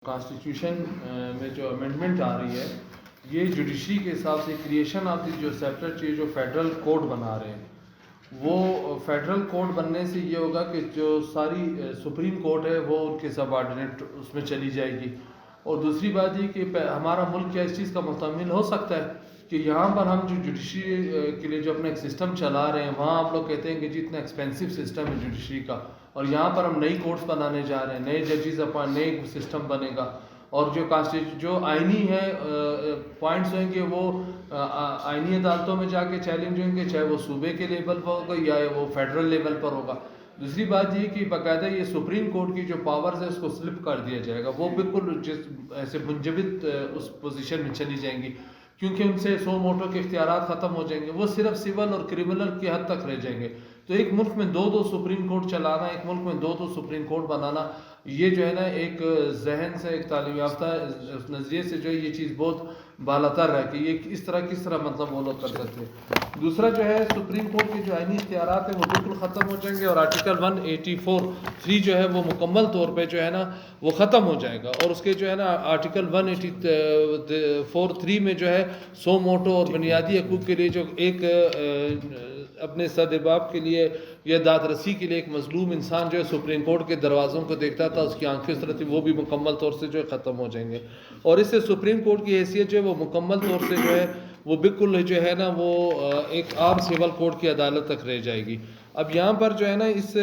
Constitution میں جو amendment آ رہی ہے یہ جوڈیشری کے حساب سے کریشن آف دی جو سیپریٹ چیز جو فیڈرل کوڈ بنا رہے ہیں وہ فیڈرل کوڈ بننے سے یہ ہوگا کہ جو ساری سپریم کورٹ ہے وہ ان کے سب آرڈینیٹ اس میں چلی جائے گی. اور دوسری بات یہ کہ ہمارا ملک کیا اس چیز کا متحمل ہو سکتا ہے کہ یہاں پر ہم جو جوڈیشری کے لیے جو اپنا ایک سسٹم چلا رہے ہیں وہاں آپ لوگ کہتے ہیں کہ جی اتنا ایکسپینسو سسٹم ہے جوڈیشری کا اور یہاں پر ہم نئی کورٹس بنانے جا رہے ہیں, نئے ججز نئے سسٹم بنے گا اور جو آئینی ہے پوائنٹس ہوئیں گے وہ آئینی عدالتوں میں جا کے چیلنج ہوئیں گے, چاہے وہ صوبے کے لیول پر ہوگا یا وہ فیڈرل لیول پر ہوگا. دوسری بات یہ کہ باقاعدہ یہ سپریم کورٹ کی جو پاورز ہے اس کو سلپ کر دیا جائے گا, وہ بالکل ایسے منجمد اس پوزیشن میں چلی جائیں گی کیونکہ ان سے سو موٹو کے اختیارات ختم ہو جائیں گے, وہ صرف سول اور کرمنل کی حد تک رہ جائیں گے. تو ایک ملک میں دو سپریم کورٹ چلانا, ایک ملک میں دو سپریم کورٹ بنانا, یہ جو ہے نا ایک ذہن سے ایک تعلیم یافتہ نظریے سے جو ہے یہ چیز بہت بالاتر ہے کہ یہ کس طرح مطلب وہ لوگ کر سکتے ہیں. دوسرا جو ہے سپریم کورٹ کے جو آئینی اختیارات ہیں وہ بالکل ختم ہو جائیں گے اور آرٹیکل 184(3) جو ہے وہ مکمل طور پہ جو ہے نا وہ ختم ہو جائے گا اور اس کے جو ہے نا آرٹیکل 184(3) میں جو ہے سو موٹو اور بنیادی حقوق کے لیے جو ایک اپنے صدباب کے لیے یا داد رسی کے لیے ایک مظلوم انسان جو ہے سپریم کورٹ کے دروازوں کو دیکھتا تھا, اس کی آنکھیں اس طرح تھی, وہ بھی مکمل طور سے جو ہے ختم ہو جائیں گے اور اس سے سپریم کورٹ کی حیثیت جو ہے وہ مکمل طور سے جو ہے وہ بالکل جو ہے نا وہ ایک عام سول کورٹ کی عدالت تک رہ جائے گی. اب یہاں پر جو ہے نا اس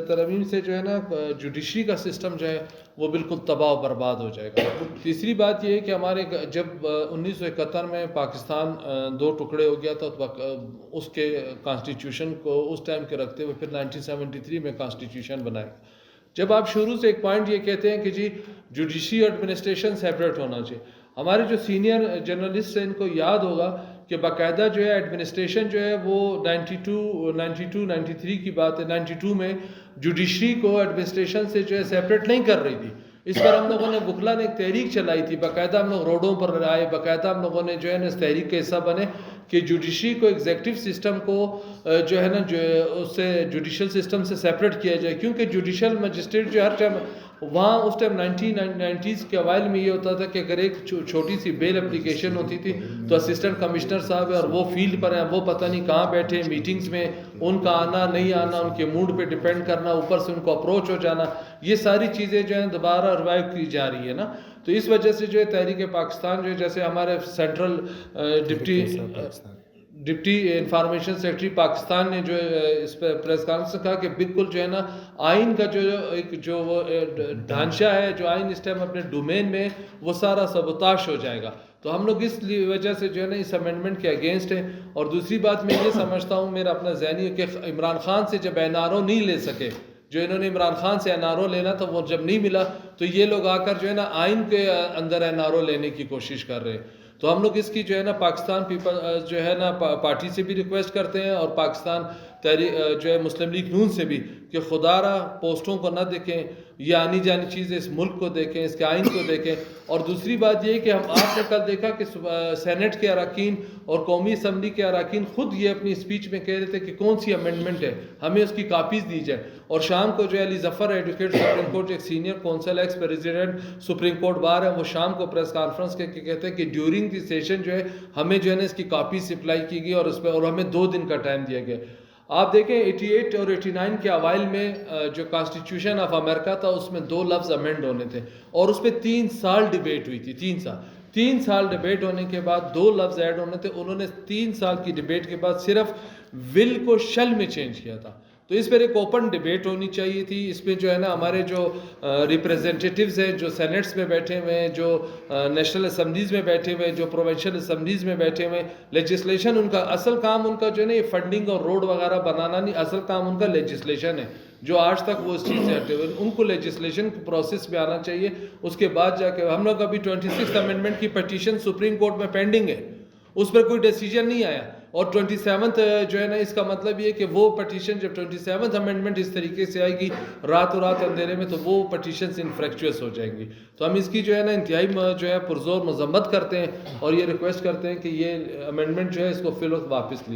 ترمیم سے جو ہے نا جوڈیشری کا سسٹم جو ہے وہ بالکل تباہ و برباد ہو جائے گا. تیسری بات یہ ہے کہ ہمارے جب 1971 میں پاکستان دو ٹکڑے ہو گیا تھا اس کے کانسٹیٹیوشن کو اس ٹائم کے رکھتے ہوئے پھر 1973 میں کانسٹیٹیوشن بنائے. جب آپ شروع سے ایک پوائنٹ یہ کہتے ہیں کہ جی جوڈیشری ایڈمنسٹریشن سیپریٹ ہونا چاہیے, ہمارے جو سینئر جرنلسٹ ہیں ان کو یاد ہوگا کہ باقاعدہ جو ہے ایڈمنسٹریشن جو ہے وہ 93 کی بات ہے, 92 میں جوڈیشری کو ایڈمنسٹریشن سے جو ہے سیپریٹ نہیں کر رہی تھی. اس پر ہم لوگوں نے بکلا نے ایک تحریک چلائی تھی, باقاعدہ ہم لوگ روڈوں پر آئے, باقاعدہ ہم لوگوں نے جو ہے نا اس تحریک کا حصہ بنے کہ جوڈیشری کو ایگزیکٹو سسٹم کو جو ہے نا اس سے جوڈیشل سسٹم سے سیپریٹ کیا جائے, کیونکہ جوڈیشل مجسٹریٹ جو ہر ٹائم وہاں اس ٹائم 1990s کے اوائل میں یہ ہوتا تھا کہ اگر ایک چھوٹی سی بیل اپلیکیشن ہوتی تھی تو اسسٹنٹ کمشنر صاحب ہے اور وہ فیلڈ پر ہیں, وہ پتہ نہیں کہاں بیٹھے میٹنگز میں, ان کا آنا نہیں آنا ان کے موڈ پہ ڈیپینڈ کرنا, اوپر سے ان کو اپروچ ہو جانا, یہ ساری چیزیں جو ہیں دوبارہ ریوائیو کی جا رہی ہے نا. تو اس وجہ سے جو ہے تحریک پاکستان جو ہے جیسے ہمارے central deputy information secretary Pakistan نے جو اس پہ پریس کانفرنس سے کہا کہ بالکل جو ہے نا آئین کا جو وہ ڈھانچہ ہے, جو آئین اس ٹائم اپنے ڈومین میں وہ سارا سبوتاش ہو جائے گا. تو ہم لوگ اس وجہ سے جو ہے نا اس امینڈمنٹ کے اگینسٹ ہیں. اور دوسری بات میں یہ سمجھتا ہوں, میرا اپنا ذہنی ہے کہ عمران خان سے جب NRO نہیں لے سکے, جو انہوں نے عمران خان سے NRO لینا تھا وہ جب نہیں ملا تو یہ لوگ آ کر جو ہے نا آئین کے اندر NRO لینے کی کوشش کر رہے ہیں. تو ہم لوگ اس کی جو ہے نا پاکستان پیپل جو ہے نا پارٹی سے بھی ریکویسٹ کرتے ہیں اور پاکستان جو ہے مسلم لیگ نون سے بھی کہ خدا را پوسٹوں کو نہ دیکھیں, یہ آنی جانی چیزیں اس ملک کو دیکھیں, اس کے آئین کو دیکھیں. اور دوسری بات یہ کہ آپ نے کل دیکھا کہ سینٹ کے اراکین اور قومی اسمبلی کے اراکین خود یہ اپنی اسپیچ میں کہہ رہے تھے کہ کون سی امینڈمنٹ ہے, ہمیں اس کی کاپیز دی جائے. اور شام کو جو ہے Ali Zafar advocate supreme court ایک senior council x president supreme court bar ہے, وہ شام کو پریس کانفرنس کے کہتے ہیں کہ ڈیورنگ دی سیشن جو ہے ہمیں جو ہے نا اس کی کاپی سپلائی کی گئی اور ہمیں 2 دن کا ٹائم دیا گیا. آپ دیکھیں 88 اور 89 کے اوائل میں جو کانسٹیٹیوشن آف امریکہ تھا اس میں 2 لفظ امینڈ ہونے تھے اور اس پہ 3 سال ڈیبیٹ ہوئی تھی. 3 سال ڈیبیٹ ہونے کے بعد 2 لفظ ایڈ ہونے تھے. انہوں نے 3 سال کی ڈیبیٹ کے بعد صرف ول کو شل میں چینج کیا تھا. تو اس پر ایک اوپن ڈیبیٹ ہونی چاہیے تھی. اس میں جو ہے نا ہمارے جو ریپریزنٹیٹیوز ہیں جو سینٹس میں بیٹھے ہوئے ہیں, جو نیشنل اسمبلیز میں بیٹھے ہوئے ہیں, جو پروونشل اسمبلیز میں بیٹھے ہوئے ہیں, لیجسلیشن ان کا اصل کام ان کا جو ہے نا یہ فنڈنگ اور روڈ وغیرہ بنانا نہیں, اصل کام ان کا لیجسلیشن ہے. جو آج تک وہ اس چیز سے ہٹے ہوئے, ان کو لیجسلیشن کے پروسیس میں آنا چاہیے. اس کے بعد جا کے ہم لوگ ابھی 26 امینڈمنٹ کی پٹیشن سپریم کورٹ میں پینڈنگ ہے, اس پر کوئی ڈیسیجن نہیں آیا. اور 27 جو ہے نا اس کا مطلب یہ کہ وہ پٹیشن جب 27 امینڈمنٹ اس طریقے سے آئے گی راتوں رات اندھیرے میں تو وہ پٹیشنز انفریکچوئس ہو جائیں گی. تو ہم اس کی جو ہے نا انتہائی جو ہے پرزور مذمت کرتے ہیں اور یہ ریکویسٹ کرتے ہیں کہ یہ امینڈمنٹ جو ہے اس کو فی الوقت واپس لیا